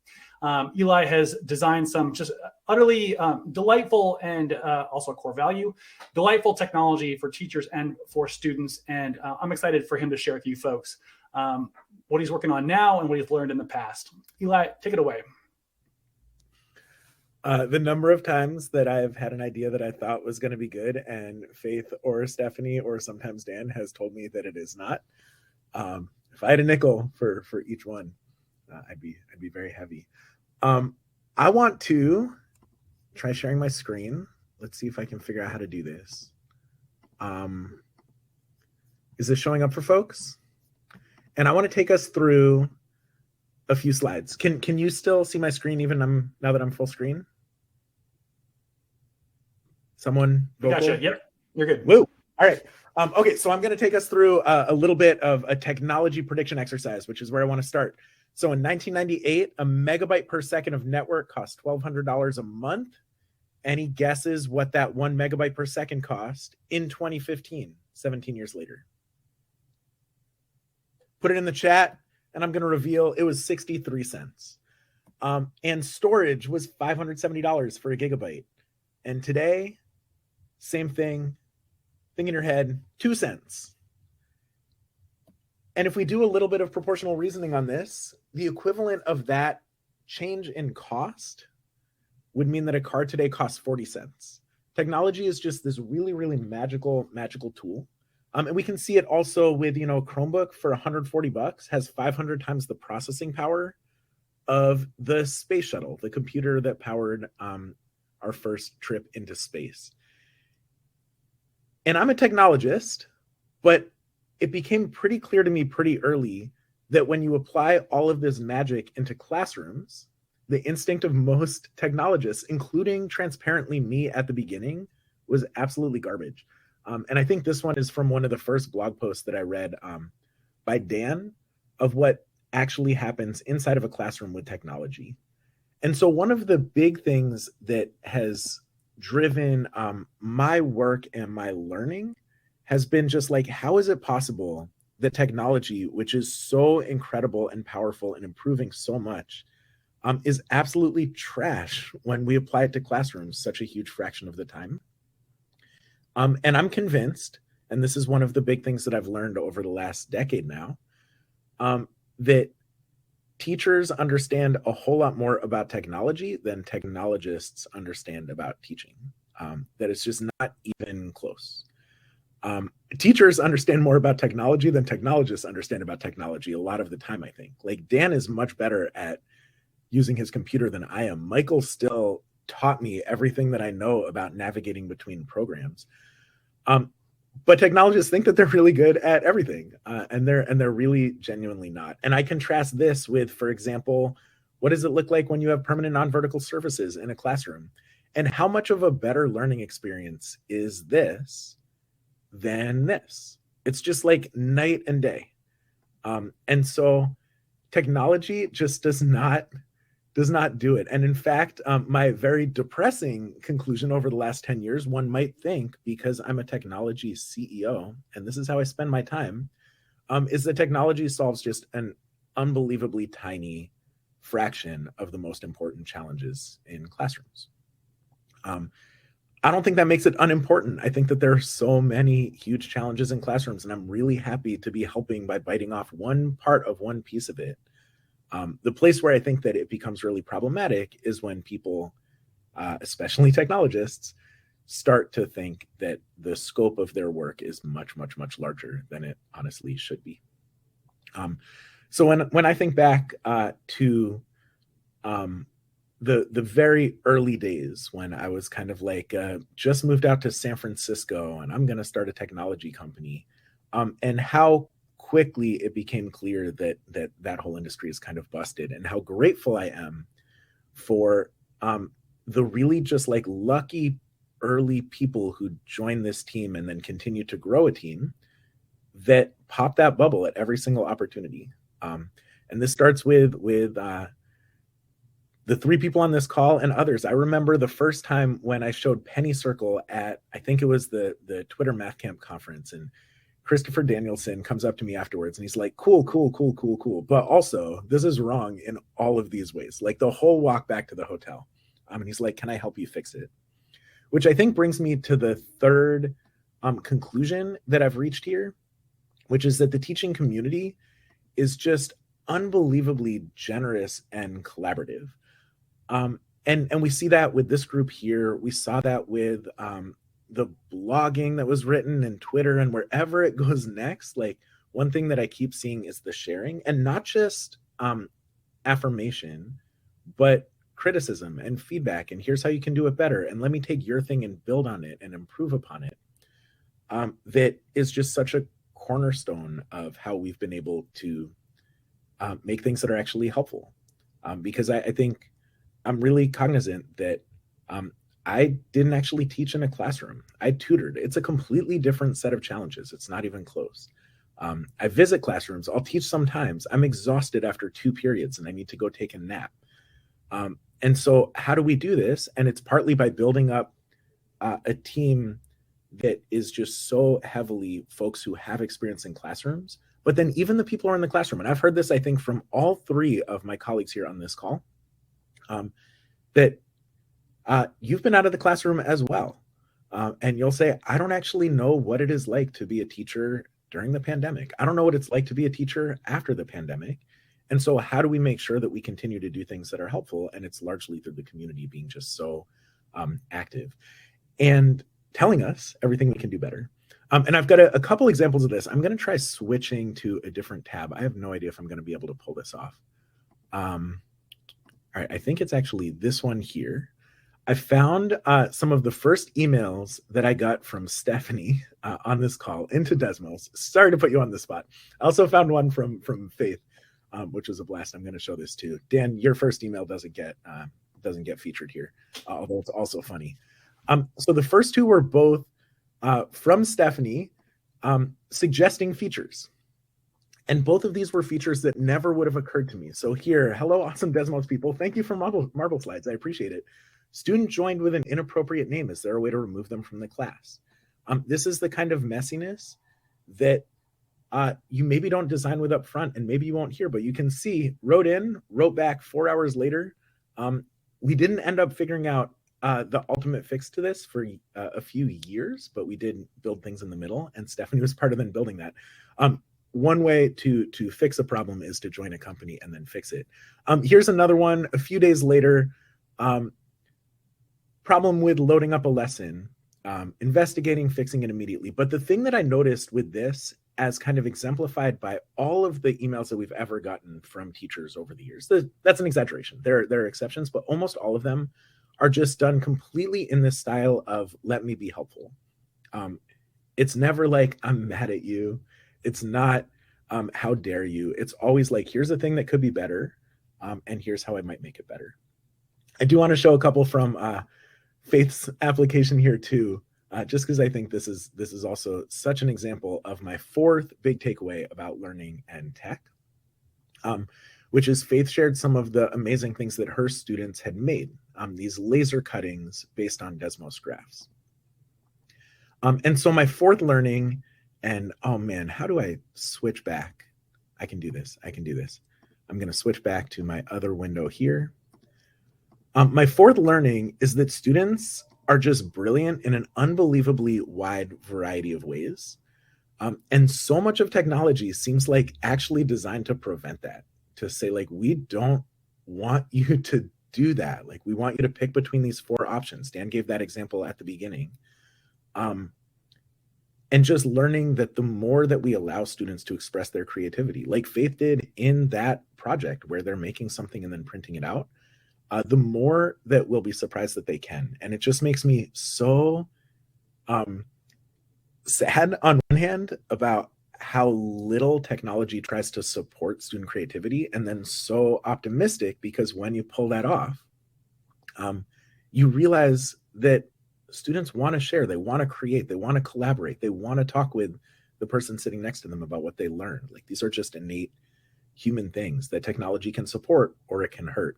Eli has designed some just utterly delightful and also a core value, delightful technology for teachers and for students. And I'm excited for him to share with you folks what he's working on now and what he's learned in the past. Eli, take it away. The number of times that I've had an idea that I thought was going to be good and Faith or Stephanie or sometimes Dan has told me that it is not. If I had a nickel for each one, I'd be very heavy. I want to try sharing my screen. Let's see if I can figure out how to do this. Is this showing up for folks? And I want to take us through a few slides. Can you still see my screen even now that I'm full screen? Someone vocal? Gotcha. Yep, you're good. Woo. All right. Okay, so I'm going to take us through a little bit of a technology prediction exercise, which is where I want to start. So in 1998, a megabyte per second of network cost $1,200 a month. Any guesses what that 1 megabyte per second cost in 2015, 17 years later? Put it in the chat, and I'm going to reveal it was 63 cents. And storage was $570 for a gigabyte. And today, same thing in your head, 2 cents. And if we do a little bit of proportional reasoning on this, the equivalent of that change in cost would mean that a car today costs 40 cents. Technology is just this really, really magical tool. And we can see it also with, Chromebook for $140 has 500 times the processing power of the space shuttle, the computer that powered our first trip into space. And I'm a technologist, but it became pretty clear to me pretty early that when you apply all of this magic into classrooms, the instinct of most technologists, including transparently me at the beginning, was absolutely garbage. And I think this one is from one of the first blog posts that I read by Dan of what actually happens inside of a classroom with technology. And so one of the big things that has driven my work and my learning has been just like, how is it possible that technology, which is so incredible and powerful and improving so much, is absolutely trash when we apply it to classrooms such a huge fraction of the time? And I'm convinced, and this is one of the big things that I've learned over the last decade now, that teachers understand a whole lot more about technology than technologists understand about teaching. That it's just not even close. Teachers understand more about technology than technologists understand about technology a lot of the time, I think. Like, Dan is much better at using his computer than I am. Michael still taught me everything that I know about navigating between programs. But technologists think that they're really good at everything, and they're really genuinely not. And I contrast this with, for example, what does it look like when you have permanent non-vertical surfaces in a classroom? And how much of a better learning experience is this than this? It's just like night and day. And so technology just does not does not do it. And in fact, my very depressing conclusion over the last 10 years, one might think, because I'm a technology CEO, and this is how I spend my time, is that technology solves just an unbelievably tiny fraction of the most important challenges in classrooms. I don't think that makes it unimportant. I think that there are so many huge challenges in classrooms, and I'm really happy to be helping by biting off one part of one piece of it. The place where I think that it becomes really problematic is when people, especially technologists, start to think that the scope of their work is much, much, much larger than it honestly should be. So when I think back to the very early days when I was kind of like just moved out to San Francisco and I'm going to start a technology company, and how quickly it became clear that whole industry is kind of busted, and how grateful I am for the really just like lucky early people who joined this team and then continue to grow a team that pop that bubble at every single opportunity. And this starts with the three people on this call and others. I remember the first time when I showed Penny Circle at, I think it was the Twitter Math Camp conference, and Christopher Danielson comes up to me afterwards and he's like, cool. But also, this is wrong in all of these ways, like the whole walk back to the hotel. And he's like, can I help you fix it? Which I think brings me to the third conclusion that I've reached here, which is that the teaching community is just unbelievably generous and collaborative. And we see that with this group here. We saw that with the blogging that was written and Twitter and wherever it goes next. Like, one thing that I keep seeing is the sharing, and not just affirmation, but criticism and feedback. And here's how you can do it better. And let me take your thing and build on it and improve upon it. That is just such a cornerstone of how we've been able to make things that are actually helpful. Because I think I'm really cognizant that I didn't actually teach in a classroom. I tutored. It's a completely different set of challenges. It's not even close. I visit classrooms. I'll teach sometimes. I'm exhausted after 2 periods and I need to go take a nap. And so how do we do this? And it's partly by building up a team that is just so heavily folks who have experience in classrooms, but then even the people who are in the classroom. And I've heard this, I think, from all 3 of my colleagues here on this call, that you've been out of the classroom as well. And you'll say, I don't actually know what it is like to be a teacher during the pandemic. I don't know what it's like to be a teacher after the pandemic. And so how do we make sure that we continue to do things that are helpful? And it's largely through the community being just so active and telling us everything we can do better. And I've got a couple examples of this. I'm going to try switching to a different tab. I have no idea if I'm going to be able to pull this off. All right, I think it's actually this one here. I found some of the first emails that I got from Stephanie on this call into Desmos. Sorry to put you on the spot. I also found one from Faith, which was a blast. I'm going to show this too. Dan, your first email doesn't get featured here, although it's also funny. So the first 2 were both from Stephanie suggesting features. And both of these were features that never would have occurred to me. So here, hello, awesome Desmos people. Thank you for marble slides. I appreciate it. Student joined with an inappropriate name. Is there a way to remove them from the class? This is the kind of messiness that you maybe don't design with up front, and maybe you won't hear, but you can see, wrote back 4 hours later. We didn't end up figuring out the ultimate fix to this for a few years, but we did build things in the middle, and Stephanie was part of then building that. One way to fix a problem is to join a company and then fix it. Here's another one a few days later. Problem with loading up a lesson, investigating, fixing it immediately. But the thing that I noticed with this, as kind of exemplified by all of the emails that we've ever gotten from teachers over the years, that's an exaggeration. There are exceptions, but almost all of them are just done completely in this style of let me be helpful. It's never like I'm mad at you. It's not how dare you. It's always like, here's a thing that could be better, and here's how I might make it better. I do want to show a couple from Faith's application here too, just because I think this is also such an example of my 4th big takeaway about learning and tech. which is Faith shared some of the amazing things that her students had made, these laser cuttings based on Desmos graphs. And so my fourth learning, and oh man, how do I switch back? I can do this. I'm going to switch back to my other window here. My fourth learning is that students are just brilliant in an unbelievably wide variety of ways. And so much of technology seems like actually designed to prevent that, to say like, we don't want you to do that. Like, we want you to pick between these four options. Dan gave that example at the beginning. And just learning that the more that we allow students to express their creativity, like Faith did in that project where they're making something and then printing it out, the more that we'll be surprised that they can. And it just makes me so sad on one hand about how little technology tries to support student creativity, and then so optimistic because when you pull that off, you realize that students want to share, they want to create, they want to collaborate, they want to talk with the person sitting next to them about what they learned. Like, these are just innate human things that technology can support or it can hurt.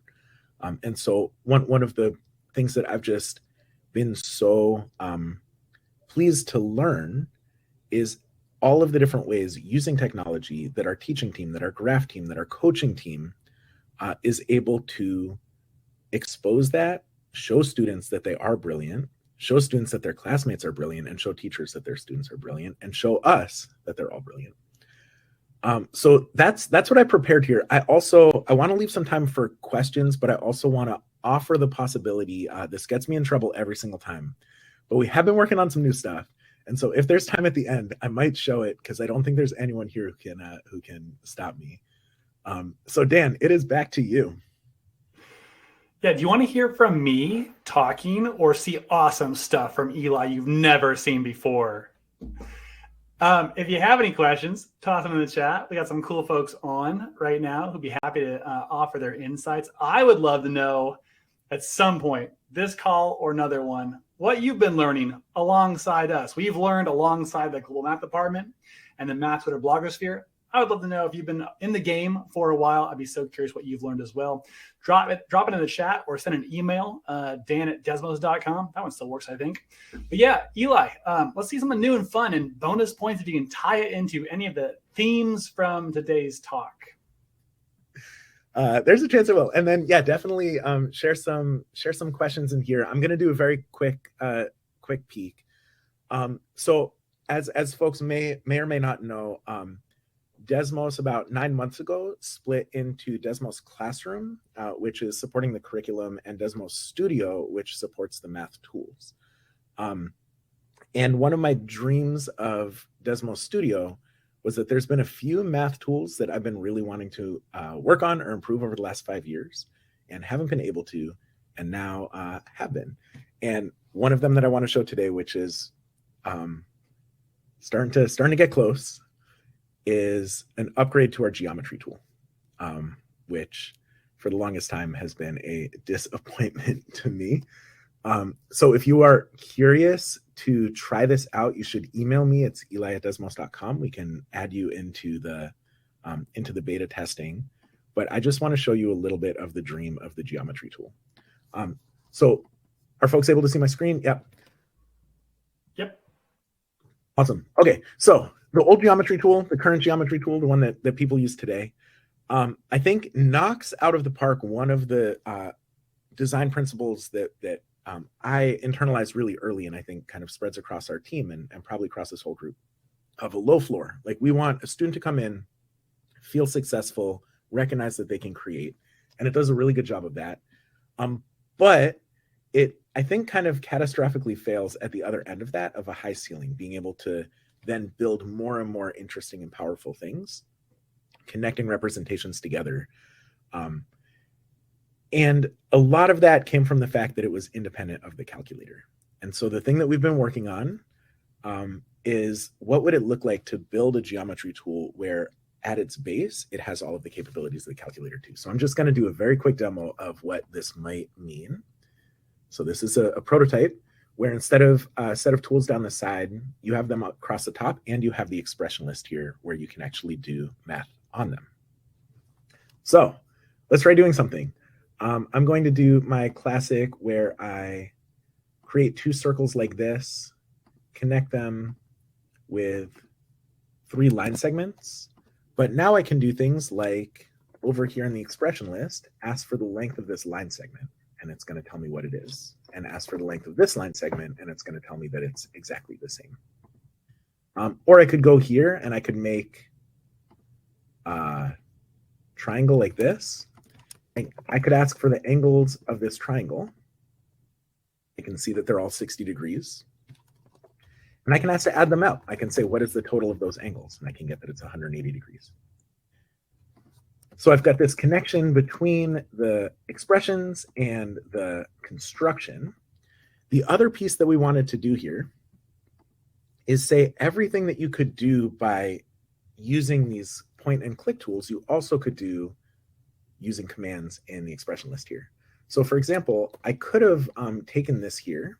And so one of the things that I've just been so pleased to learn is all of the different ways using technology that our teaching team, that our graph team, that our coaching team is able to expose that, show students that they are brilliant, show students that their classmates are brilliant, and show teachers that their students are brilliant, and show us that they're all brilliant. So that's what I prepared here. I want to leave some time for questions, but I also want to offer the possibility. This gets me in trouble every single time, but we have been working on some new stuff. And so if there's time at the end, I might show it because I don't think there's anyone here who can stop me. So Dan, it is back to you. Yeah, do you want to hear from me talking or see awesome stuff from Eli you've never seen before? If you have any questions, toss them in the chat. We got some cool folks on right now who'd be happy to offer their insights. I would love to know at some point, this call or another one, what you've been learning alongside us. We've learned alongside the Global Math Department and the Math Twitter blogosphere. I would love to know if you've been in the game for a while. I'd be so curious what you've learned as well. Drop it in the chat or send an email, dan@desmos.com. That one still works, I think. But yeah, Eli, let's see something new and fun and bonus points if you can tie it into any of the themes from today's talk. There's a chance I will. And then, yeah, definitely share some questions in here. I'm going to do a very quick peek. So as folks may or may not know, Desmos about 9 months ago split into Desmos Classroom, which is supporting the curriculum, and Desmos Studio, which supports the math tools. And one of my dreams of Desmos Studio was that there's been a few math tools that I've been really wanting to work on or improve over the last 5 years and haven't been able to, and now have been. And one of them that I want to show today, which is starting to get close, is an upgrade to our geometry tool, which for the longest time has been a disappointment to me. So if you are curious to try this out, you should email me. It's eli@desmos.com. We can add you into the beta testing. But I just want to show you a little bit of the dream of the geometry tool. So are folks able to see my screen? Yep. Awesome. Okay, so the old geometry tool, the current geometry tool, the one that people use today, I think knocks out of the park one of the design principles that I internalized really early, and I think kind of spreads across our team and probably across this whole group, of a low floor. Like, we want a student to come in, feel successful, recognize that they can create, and it does a really good job of that. But it, I think, kind of catastrophically fails at the other end of that, of a high ceiling, being able to then build more and more interesting and powerful things, connecting representations together. And a lot of that came from the fact that it was independent of the calculator. And so the thing that we've been working on is, what would it look like to build a geometry tool where at its base, it has all of the capabilities of the calculator too. So I'm just going to do a very quick demo of what this might mean. So this is a prototype where, instead of a set of tools down the side, you have them across the top, and you have the expression list here where you can actually do math on them. So let's try doing something. I'm going to do my classic where I create two circles like this, connect them with 3 line segments. But now I can do things like over here in the expression list, ask for the length of this line segment, and it's going to tell me what it is. And ask for the length of this line segment, and it's going to tell me that it's exactly the same. Or I could go here and I could make a triangle like this. I could ask for the angles of this triangle. I can see that they're all 60 degrees. And I can ask to add them out. I can say, what is the total of those angles? And I can get that it's 180 degrees. So I've got this connection between the expressions and the construction. The other piece that we wanted to do here is say everything that you could do by using these point and click tools, you also could do using commands in the expression list here. So for example, I could have taken this here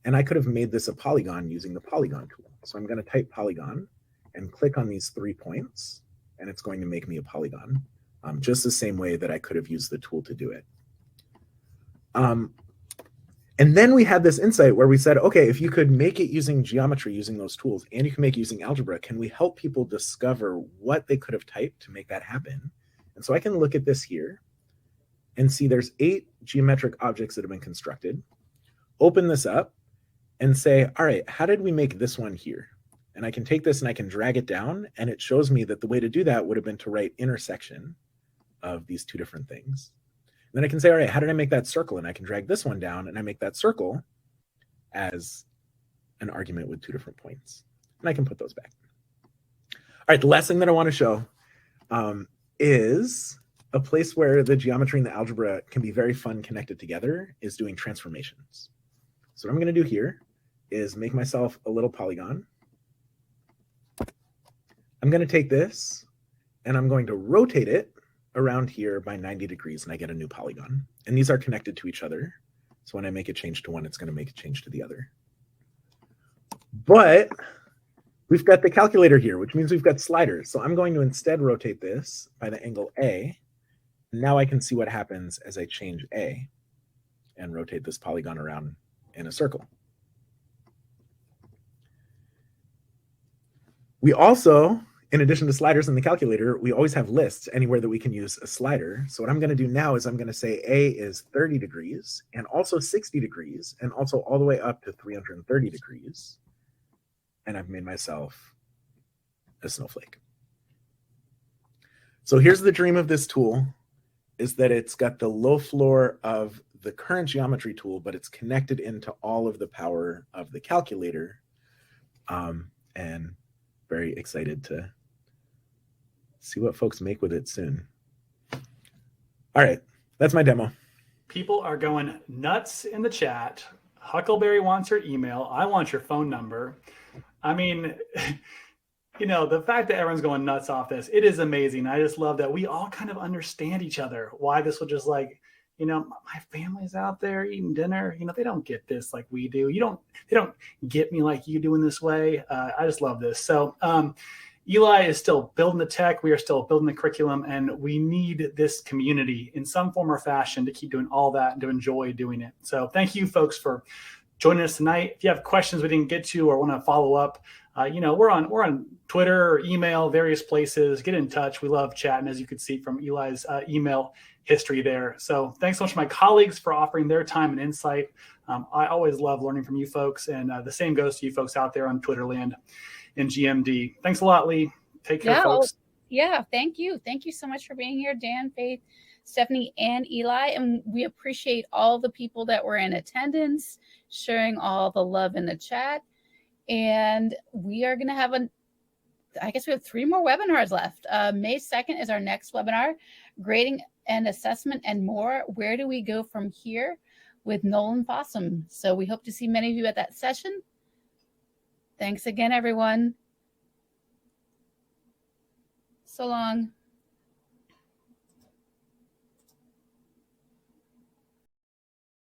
and I could have made this a polygon using the polygon tool. So I'm going to type polygon and click on these 3 points, and it's going to make me a polygon, just the same way that I could have used the tool to do it. And then we had this insight where we said, okay, if you could make it using geometry, using those tools, and you can make it using algebra, can we help people discover what they could have typed to make that happen? And so I can look at this here and see there's 8 geometric objects that have been constructed. Open this up and say, all right, how did we make this one here? And I can take this and I can drag it down, and it shows me that the way to do that would have been to write intersection of these 2 different things. And then I can say, all right, how did I make that circle? And I can drag this one down and I make that circle as an argument with 2 different points. And I can put those back. All right, the last thing that I want to show is a place where the geometry and the algebra can be very fun connected together is doing transformations. So what I'm going to do here is make myself a little polygon. I'm going to take this and I'm going to rotate it around here by 90 degrees and I get a new polygon. And these are connected to each other. So when I make a change to one, it's going to make a change to the other. But we've got the calculator here, which means we've got sliders. So I'm going to instead rotate this by the angle A. Now I can see what happens as I change A and rotate this polygon around in a circle. We also, in addition to sliders in the calculator, we always have lists anywhere that we can use a slider. So what I'm going to do now is I'm going to say A is 30 degrees and also 60 degrees and also all the way up to 330 degrees. And I've made myself a snowflake. So here's the dream of this tool, is that it's got the low floor of the current geometry tool, but it's connected into all of the power of the calculator. And very excited to see what folks make with it soon. All right, that's my demo. People are going nuts in the chat. Huckleberry wants your email. I want your phone number. I mean, you know, the fact that everyone's going nuts off this, it is amazing. I just love that we all kind of understand each other. Why this will just like, you know, my family's out there eating dinner. You know, they don't get this like we do. They don't get me like you do in this way. I just love this. So Eli is still building the tech. We are still building the curriculum, and we need this community in some form or fashion to keep doing all that and to enjoy doing it. So thank you folks for joining us tonight. If you have questions we didn't get to or want to follow up, you know, we're on Twitter or email, various places. Get in touch. We love chatting, as you could see from Eli's email history there. So thanks so much to my colleagues for offering their time and insight. I always love learning from you folks, and the same goes to you folks out there on Twitter land and GMD. Thanks a lot, Lee. Take care, folks. Yeah, thank you. Thank you so much for being here, Dan, Faith, Stephanie, and Eli. And we appreciate all the people that were in attendance, sharing all the love in the chat. And we are going to have I guess we have 3 more webinars left. May 2nd is our next webinar, grading and assessment and more. Where do we go from here, with Nolan Fossum? So we hope to see many of you at that session. Thanks again, everyone. So long.